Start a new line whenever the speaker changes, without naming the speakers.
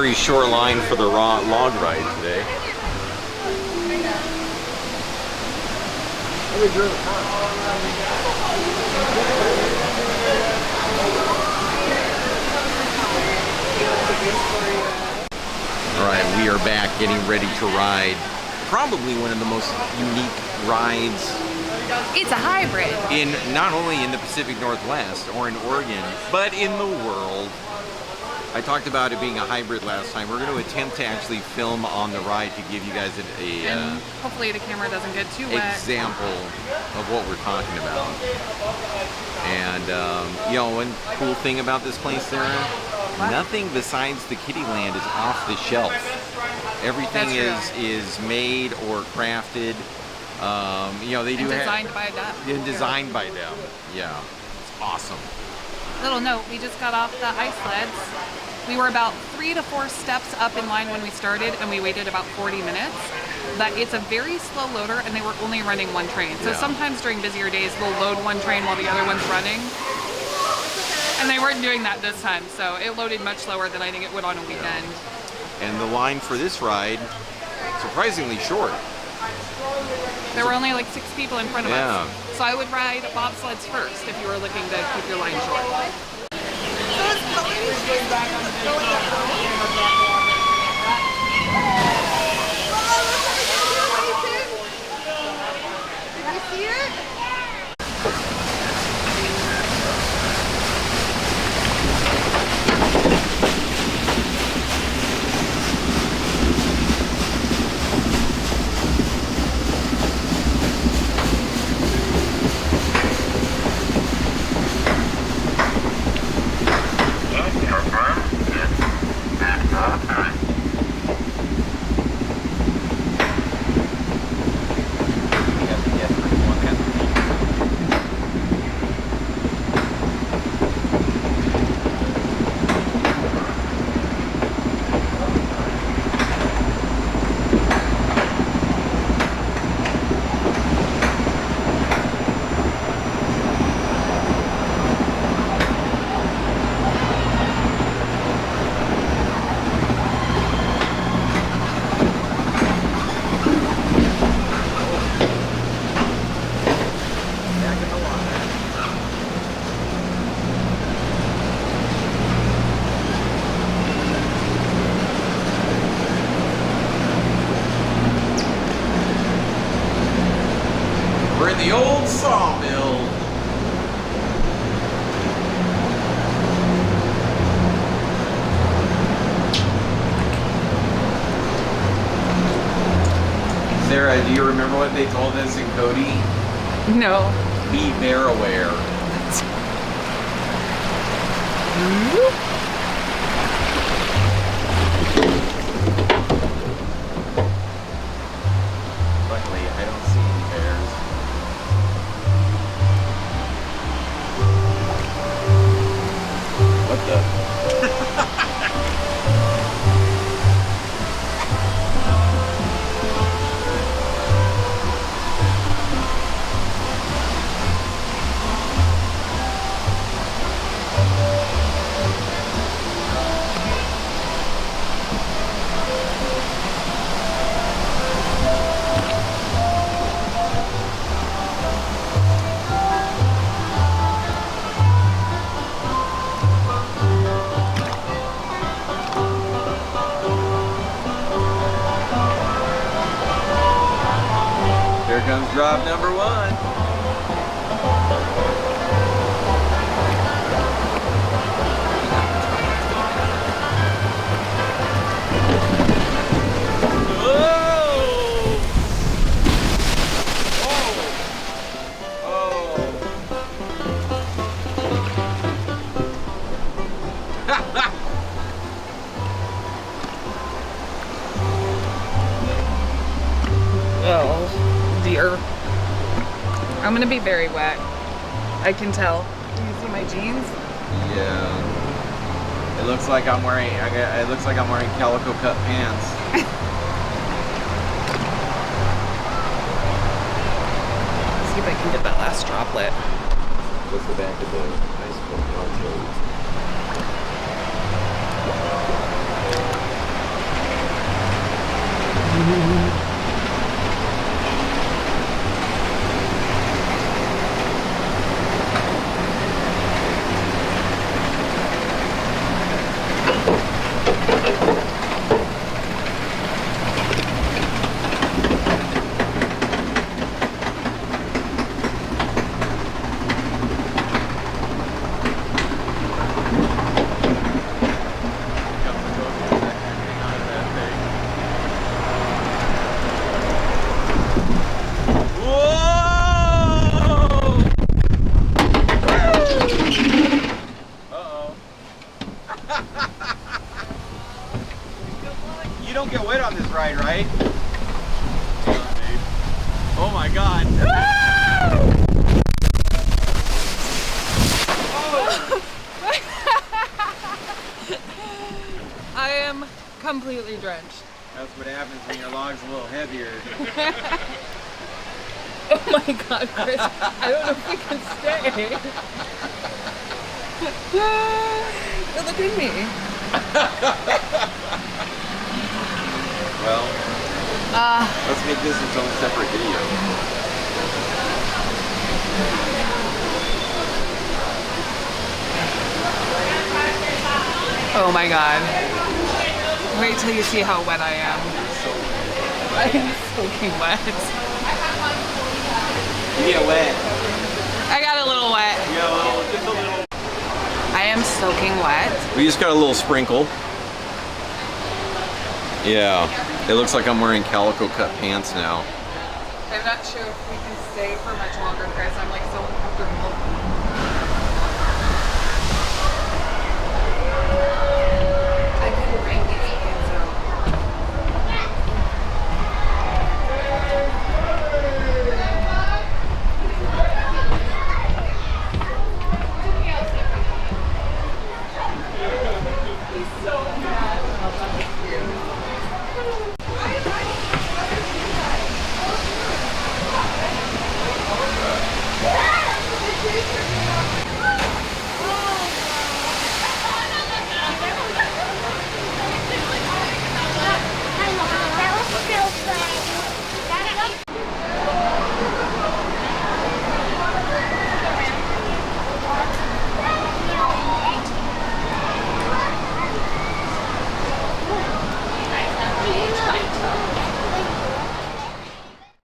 very short line for the log ride today. Alright, we are back getting ready to ride probably one of the most unique rides.
It's a hybrid.
Not only in the Pacific Northwest or in Oregon, but in the world. I talked about it being a hybrid last time. We're going to attempt to actually film on the ride to give you guys
and hopefully the camera doesn't get too wet.
Example of what we're talking about. And you know, one cool thing about this place, Sarah, nothing besides the kiddie land is off the shelf. Everything is made or crafted. You know, they do
designed by them.
And designed by them. Yeah, it's awesome.
Little note: we just got off the ice sleds. We were about 3 to 4 steps up in line when we started, and we waited about 40 minutes. But it's a very slow loader, and they were only running one train. So sometimes during busier days, they'll load one train while the other one's running. And they weren't doing that this time, so it loaded much slower than I think it would on a weekend.
And the line for this ride, surprisingly short.
There were only like 6 people in front of us. So I would ride bobsleds first if you were looking to keep your line short.
Did you see it?
We're in the old sawmill. Sarah, do you remember what they told us in Cody?
No.
Be bear aware. Luckily, I don't see any bears. What the? Here comes drop number 1.
Oh dear. I'm gonna be very wet. I can tell. Do you see my jeans?
Yeah. It looks like I'm wearing. It looks like I'm wearing calico cut pants.
Let's see if I can get that last droplet.
What's the back of the ice cream poncho? You don't get wet on this ride, right? Oh my god.
I am completely drenched.
That's what happens when your log's a little heavier.
Oh my god, Chris. I don't know if we can stay. Look at me.
Well, let's make this its own separate video.
Oh my god. Wait till you see how wet I am. I am soaking wet.
You get wet.
I got a little wet.
You got a little, just a little.
I am soaking wet.
We just got a little sprinkle. Yeah, it looks like I'm wearing calico cut pants now.
I'm not sure if we can stay for much longer, Chris. I'm like so uncomfortable.